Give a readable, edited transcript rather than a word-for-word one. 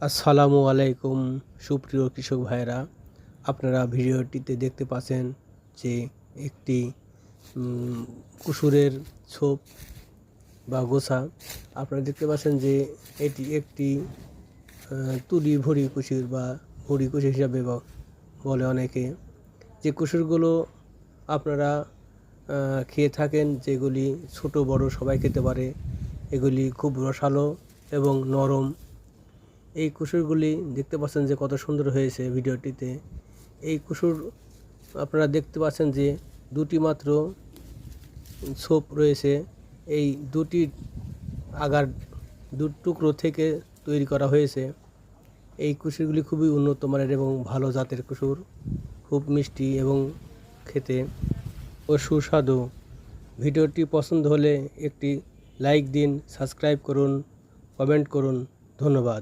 আসসালামু আলাইকুম সুপ্রিয় কৃষক ভাইরা, আপনারা ভিডিওটিতে দেখতে পাচ্ছেন যে একটি কুসুরের ছোপ বা গোছা। আপনারা দেখতে পাচ্ছেন যে এটি একটি তুলি ভরি কুসুর বা ভরি কুসুর হিসাবে বলে অনেকে। যে কুসুরগুলো আপনারা খেয়ে থাকেন, যেগুলি ছোট বড় সবাই খেতে পারে, এগুলি খুব রসালো এবং নরম। এই কুসুরগুলি দেখতে পাচ্ছেন যে কত সুন্দর হয়েছে ভিডিওটিতে। এই কুসুর আপনারা দেখতে পাচ্ছেন যে দুটি মাত্র ছোপ রয়েছে। এই দুটি আগার দু টুকরো থেকে তৈরি করা হয়েছে। এই কুসুরগুলি খুবই উন্নত মানের এবং ভালো জাতের কুসুর, খুব মিষ্টি এবং খেতে ও সুস্বাদু। ভিডিওটি পছন্দ হলে একটি লাইক দিন, সাবস্ক্রাইব করুন, কমেন্ট করুন। ধন্যবাদ।